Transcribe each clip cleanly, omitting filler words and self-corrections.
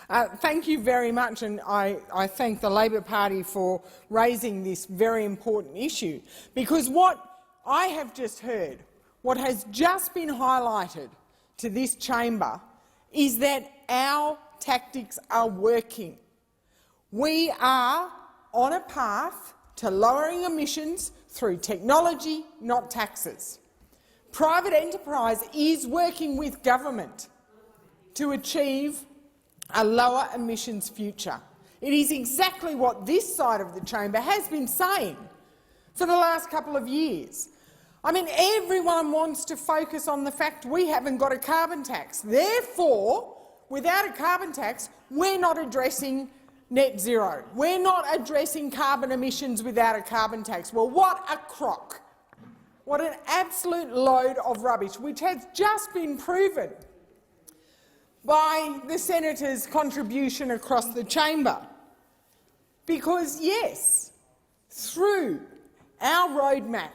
Thank you very much, and I thank the Labor Party for raising this very important issue, because what I have just heard, what has just been highlighted to this chamber, is that our tactics are working. We are on a path to lowering emissions through technology, not taxes. Private enterprise is working with government to achieve a lower emissions future. It is exactly what this side of the chamber has been saying for the last couple of years. I mean, everyone wants to focus on the fact we haven't got a carbon tax. Therefore, without a carbon tax, we're not addressing net zero. We're not addressing carbon emissions without a carbon tax. Well, what a crock. What an absolute load of rubbish, which has just been proven by the senators' contribution across the chamber. Because, yes, through our roadmap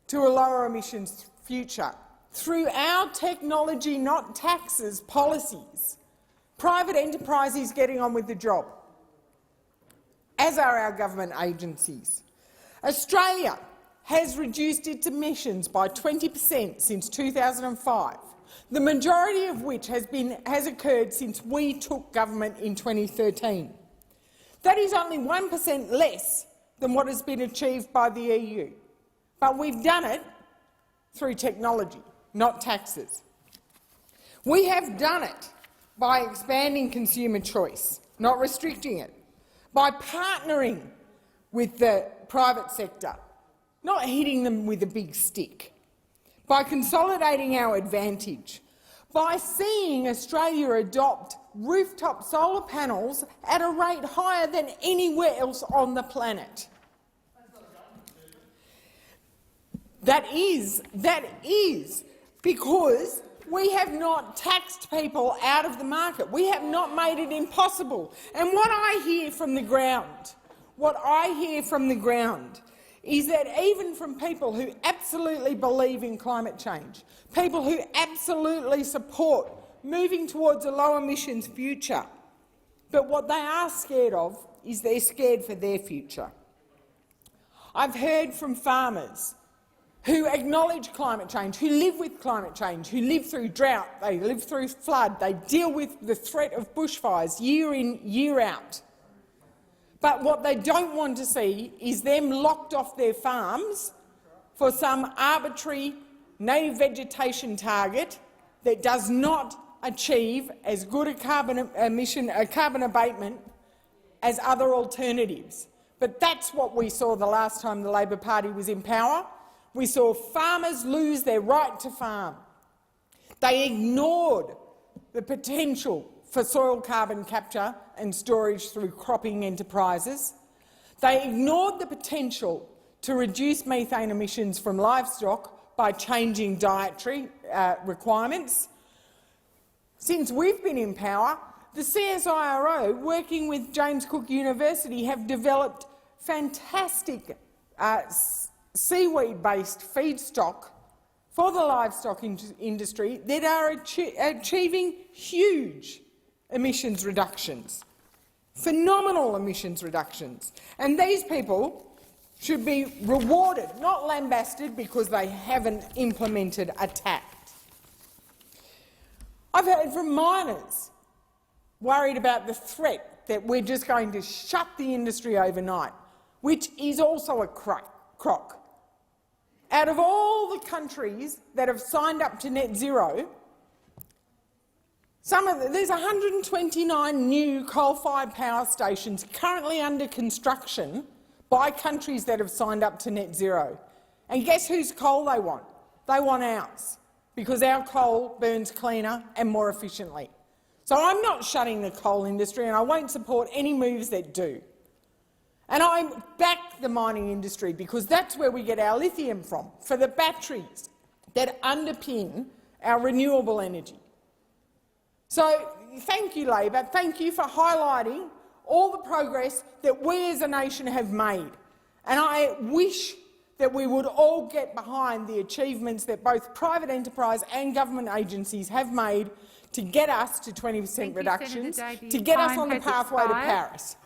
to a lower emissions future, through our technology, not taxes policies, private enterprise is getting on with the job, as are our government agencies. Australia has reduced its emissions by 20% since 2005. The majority of which has occurred since we took government in 2013. That is only 1% less than what has been achieved by the EU. But we've done it through technology, not taxes. We have done it by expanding consumer choice, not restricting it, by partnering with the private sector, not hitting them with a big stick, by consolidating our advantage, by seeing Australia adopt rooftop solar panels at a rate higher than anywhere else on the planet. That is because we have not taxed people out of the market. We have not made it impossible. And what I hear from the ground, is that even from people who absolutely believe in climate change, people who absolutely support moving towards a low emissions future, but what they are scared of is they're scared for their future. I've heard from farmers who acknowledge climate change, who live with climate change, who live through drought, they live through flood, they deal with the threat of bushfires year in, year out. But what they don't want to see is them locked off their farms for some arbitrary native vegetation target that does not achieve as good a carbon abatement as other alternatives. But that's what we saw the last time the Labor Party was in power. We saw farmers lose their right to farm. They ignored the potential for soil carbon capture and storage through cropping enterprises. They ignored the potential to reduce methane emissions from livestock by changing dietary requirements. Since we've been in power, the CSIRO, working with James Cook University, have developed fantastic seaweed-based feedstock for the livestock industry that are achieving huge emissions reductions, phenomenal emissions reductions. And these people should be rewarded, not lambasted because they haven't implemented a tax. I've heard from miners worried about the threat that we're just going to shut the industry overnight, which is also a crock. Out of all the countries that have signed up to net zero, there's 129 new coal-fired power stations currently under construction by countries that have signed up to net zero. And guess whose coal they want? They want ours, because our coal burns cleaner and more efficiently. So I'm not shutting the coal industry, and I won't support any moves that do. And I back the mining industry because that's where we get our lithium from, for the batteries that underpin our renewable energy. So thank you, Labor. Thank you for highlighting all the progress that we as a nation have made. And I wish that we would all get behind the achievements that both private enterprise and government agencies have made to get us to 20% reductions, to get us on the pathway to Paris.